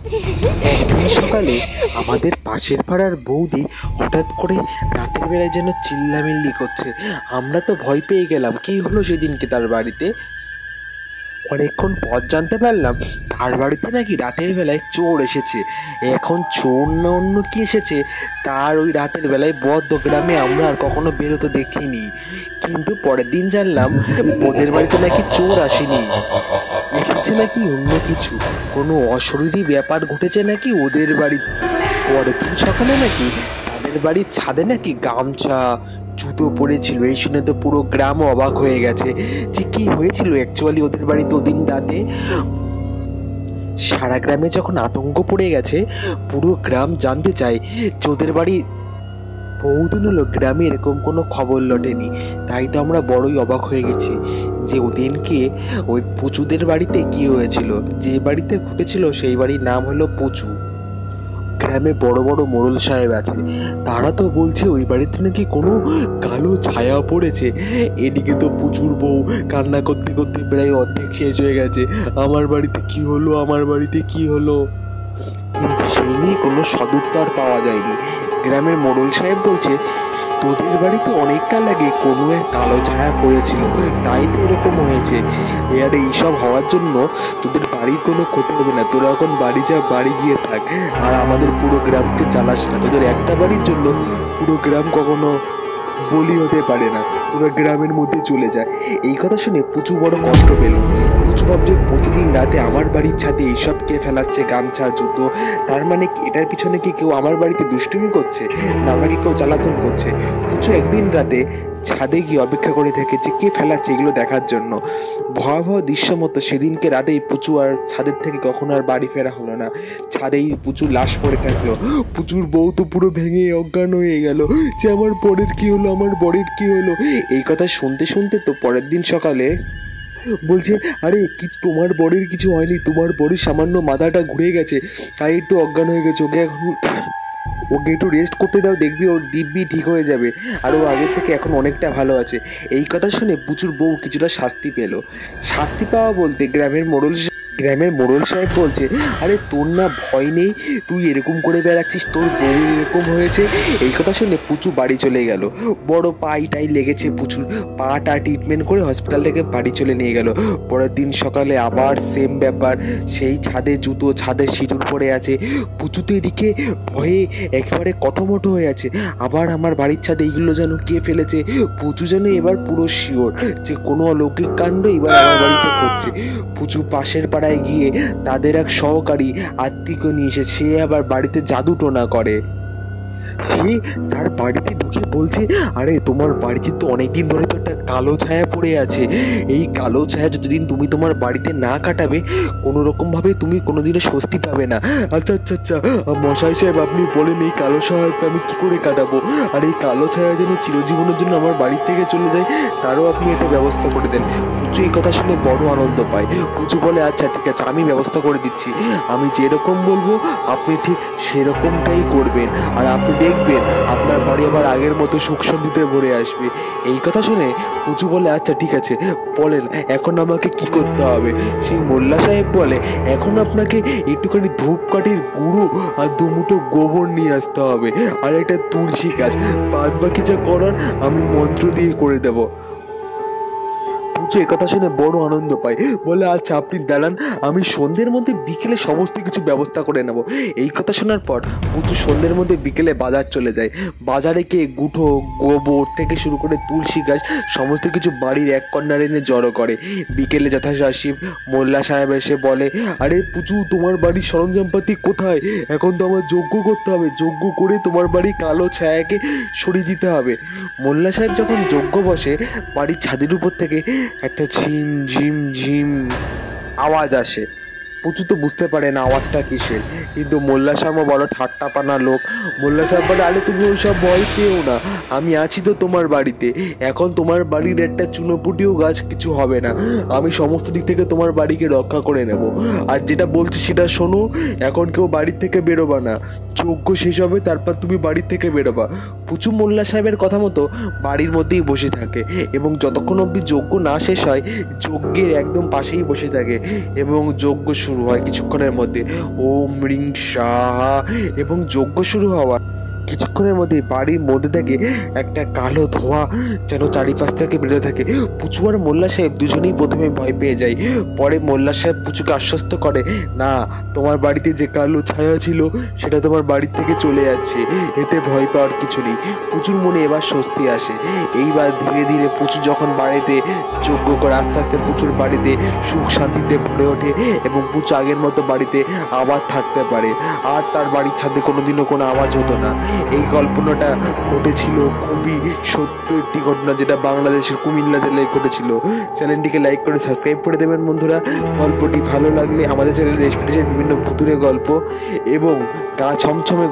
একদিন সকালে আমাদের পাশের পাড়ার বৌদি হঠাৎ করে রাতের বেলায় যেন চিল্লামিল্লি করছে। আমরা তো ভয় পেয়ে গেলাম, কি হলো সেদিনকে তার বাড়িতে। অনেকক্ষণ পর জানতে পারলাম তার বাড়িতে নাকি রাতের বেলায় চোর এসেছে। এখন চোর না অন্য কি এসেছে, তার ওই রাতের বেলায় বদ্ধ গ্রামে আমরা আর কখনো বেরোতে দেখিনি। কিন্তু পরের দিন জানলাম ওদের বাড়িতে নাকি চোর আসেনি, এসেছে নাকি অন্য কিছু, কোনো অশরীরী ব্যাপার ঘটেছে নাকি ওদের বাড়ি। পরের দিন সকালে নাকি তাদের বাড়ির ছাদে নাকি গামছা জুতো পড়েছিল। এই শুনে তো পুরো গ্রাম অবাক হয়ে গেছে যে কি হয়েছিল অ্যাকচুয়ালি ওদের বাড়িতে ওদিন রাতে। সারা গ্রামে যখন আতঙ্ক পড়ে গেছে, পুরো গ্রাম জানতে চায় যে ওদের বাড়ি বহুদিন হলো গ্রামে এরকম কোনো খবর লটেনি। তাই তো আমরা বড়ই অবাক হয়ে গেছি যে ওদিনকে ওই পুচুদের বাড়িতে কি হয়েছিল। যে বাড়িতে ঘটেছিল সেই বাড়ির নাম হলো পুচু। গ্রামে বড় বড় মোড়ল সাহেব আছে, তারা তো বলছে ওই বাড়িতে নাকি কোনো কালো ছায়া পড়েছে। এদিকে তো প্রচুর বউ কান্না করতে করতে প্রায় অর্ধেক শেষ হয়ে গেছে, আমার বাড়িতে কি হলো, আমার বাড়িতে কি হলো। কিন্তু সেই নিয়ে কোনো সদুত্তর পাওয়া যায়নি। গ্রামের মোড়ল সাহেব বলছে তোদের বাড়িতে অনেক কাল আগে কোনো এক কালো ছায়া পড়েছিল, তাই তো এরকম হয়েছে। আর এইসব হওয়ার জন্য তোদের বাড়ির কোনো ক্ষতি হবে না, তোরা এখন বাড়ি যা, বাড়ি গিয়ে থাক। আর আমাদের পুরো গ্রামকে জ্বালাস না, তোদের একটা বাড়ির জন্য পুরো গ্রাম কখনো বলি হতে পারে না, তোরা গ্রামের মধ্যে চলে যায়। এই কথা শুনে পুচু বড় কষ্ট পেল। পুচু ভাবছে প্রতিদিন রাতে আমার বাড়ির ছাদে এইসব কে ফেলাচ্ছে গামছা জুতো, তার মানে কি এটার পিছনে কি কেউ আমার বাড়িতে দুষ্টুমি করছে, না আমাকে কেউ জ্বালাতন করছে। পুচু একদিন রাতে ছাদে গিয়ে অপেক্ষা করে থাকে যে কে ফেলাচ্ছে এগুলো দেখার জন্য। ভয়াবহ দৃশ্য মতো সেদিনকে রাতেই পুচু আর ছাদের থেকে কখনো আর বাড়ি ফেরা হলো না। ছাদেই পুচুর লাশ পড়ে থাকলো। পুচুর বউ তো পুরো ভেঙে অজ্ঞান হয়ে গেল যে আমার বরের কি হলো, আমার বরের কি হলো। এই কথা শুনতে শুনতে তো পরের দিন সকালে বলছে আরে কি তোমার বরের কিছু হয়নি, তোমার বরের সামান্য মাথাটা ঘুরে গেছে, তাই একটু অজ্ঞান হয়ে গেছে, ওকে একটু রেস্ট করতে দাও, দেখবি ওর দিব্যি ঠিক হয়ে যাবে, আর ও আগের থেকে এখন অনেকটা ভালো আছে। এই কথা শুনে পুচুর বউ কিছুটা শাস্তি পেল। শাস্তি পাওয়া বলতে গ্রামের মোড়ল সাহেব বলছে আরে তোর না ভয় নেই, তুই এরকম করে বেড়াচ্ছিস, তোর বউ এরকম হয়েছে। এই কথা শুনে পুচু বাড়ি চলে গেল। বড় পাইটাই লেগেছে পুচুর, পাটা ট্রিটমেন্ট করে হসপিটাল থেকে বাড়ি চলে নিয়ে গেল। পরের দিন সকালে আবার সেম ব্যাপার, সেই ছাদে জুতো, ছাদে সিঁদুর পড়ে আছে। পুচু তো এদিকে ভয়ে একেবারে কটমটো হয়ে আছে, আবার আমার বাড়ির ছাদে এইগুলো যেন কে ফেলেছে। পুচু যেন এবার পুরো শিওর যে কোনো অলৌকিক কাণ্ড এবার আমার বাড়িতে করছে। পুচু পাশের পাড়ায় গিয়ে তাদের এক সহকারী আত্মীয়কে নিয়ে এসে সে আবার বাড়িতে জাদু টোনা করে। সে তার বাড়িতে ঢুকে বলছে আরে তোমার বাড়িতে তো অনেকদিন ধরে তো একটা কালো ছায়া পড়ে আছে, এই কালো ছায়া যতদিন তুমি তোমার বাড়িতে না কাটাবে কোনো রকম ভাবে তুমি কোনোদিনও স্বস্তি পাবে না। আচ্ছা আচ্ছা আচ্ছা মশাই সাহেব আপনি বলেন এই কালো ছায়াটা আমি কি করে কাটাবো, আর এই কালো ছায়া যেন চিরজীবনের জন্য আমার বাড়ি থেকে চলে যায় তারও আপনি একটা ব্যবস্থা করে দেন। পুচু এই কথা শুনে বড় আনন্দ পায়। পুচু বলে আচ্ছা ঠিক আছে আমি ব্যবস্থা করে দিচ্ছি, আমি যেরকম বলবো আপনি ঠিক সেরকমটাই করবেন, আর আপনি দেখবেন আপনার বাড়ি আবার আগের মতো সুখ শান্তিতে ভরে আসবে। এই কথা শুনে পুচু বলে আচ্ছা ঠিক আছে বলেন এখন আমাকে কি করতে হবে। সেই মোল্লা সাহেব বলে এখন আপনাকে একটুখানি ধূপকাঠির গুঁড়ো আর দুমুঠো গোবর নিয়ে আসতে হবে আর একটা তুলসী গাছ, বাদ বাকি যা করার আমি মন্ত্র দিয়ে করে দেবো। পুচু একথা শুনে বড় আনন্দ পায়, বলে আচ্ছা আপনি দাঁড়ান আমি সন্ধ্যের মধ্যে বিকেলে সমস্ত কিছু ব্যবস্থা করে নেব। এই কথা শোনার পর পুচু সন্ধ্যের মধ্যে বিকেলে বাজার চলে যায়। বাজারে গিয়ে গুঁঠো গোবর থেকে শুরু করে তুলসী গাছ সমস্ত কিছু বাড়ির এক কর্নারে এনে জড়ো করে। বিকেলে যথাসাশী মোল্লা সাহেব এসে বলে আরে পুচু তোমার বাড়ির সরঞ্জামপাতি কোথায়, এখন তো আমার যজ্ঞ করতে হবে, যজ্ঞ করে তোমার বাড়ির কালো ছায়াকে সরিয়ে দিতে হবে। মোল্লা সাহেব যখন যজ্ঞ বসে বাড়ির ছাদের উপর থেকে একটা ঝিম ঝিম ঝিম আওয়াজ আসে। পুচু তো বুঝতে পারে না আওয়াজটা কিসের, কিন্তু মোল্লা সাহেবও বড় ঠাট্টাপানা লোক। মোল্লা সাহেব বলে আরে তুমি ওইসব ভয় পেও না, আমি আছি তো তোমার বাড়িতে, এখন তোমার বাড়ির একটা চুনোপুটিও গাছ কিছু হবে না, আমি সমস্ত দিক থেকে তোমার বাড়িকে রক্ষা করে নেব। আর যেটা বলছি সেটা শোনো, এখন কেউ বাড়ির থেকে বেরোবা না, যজ্ঞ শেষ হবে তারপর তুমি বাড়ির থেকে বেরোবা। পুচু মোল্লা সাহেবের কথা মতো বাড়ির মধ্যেই বসে থাকে এবং যতক্ষণ অবধি যজ্ঞ না শেষ হয় যজ্ঞের একদম পাশেই বসে থাকে এবং যজ্ঞ শুরু শুরু হয় কিছুক্ষণের মধ্যে, ওম রিং সাহা, এবং যজ্ঞ শুরু হওয়া কিছুক্ষণের মধ্যে বাড়ির মধ্যে থেকে একটা কালো ধোঁয়া যেন চারিপাশ থেকে বেরোতে থাকে। পুচু আর মোল্লা সাহেব দুজনেই প্রথমে ভয় পেয়ে যায়। পরে মোল্লা সাহেব পুচুকে আশ্বস্ত করে, না, তোমার বাড়িতে যে কালো ছায়া ছিল সেটা তোমার বাড়ি থেকে চলে যাচ্ছে, এতে ভয় পাওয়ার কিছু নেই। পুচুর মনে এবার স্বস্তি আসে। এইবার ধীরে ধীরে পুচু যখন বাড়িতে যজ্ঞ করে আস্তে আস্তে পুচুর বাড়িতে সুখ শান্তিতে ভরে ওঠে এবং পুচু আগের মতো বাড়িতে আবার থাকতে পারে, আর তার বাড়ির ছাদে কোনোদিনও কোনো আওয়াজ হতো না। এই কল্পনাটা ঘটেছিল খুবই সত্য একটি ঘটনা, যেটা বাংলাদেশের কুমিল্লা জেলায় ঘটেছিল। চ্যানেলটিকে লাইক করে সাবস্ক্রাইব করে দেবেন বন্ধুরা। গল্পটি ভালো লাগলে আমাদের চ্যানেলে বিভিন্ন ভুতুড়ে গল্প এবং গা ছমছমে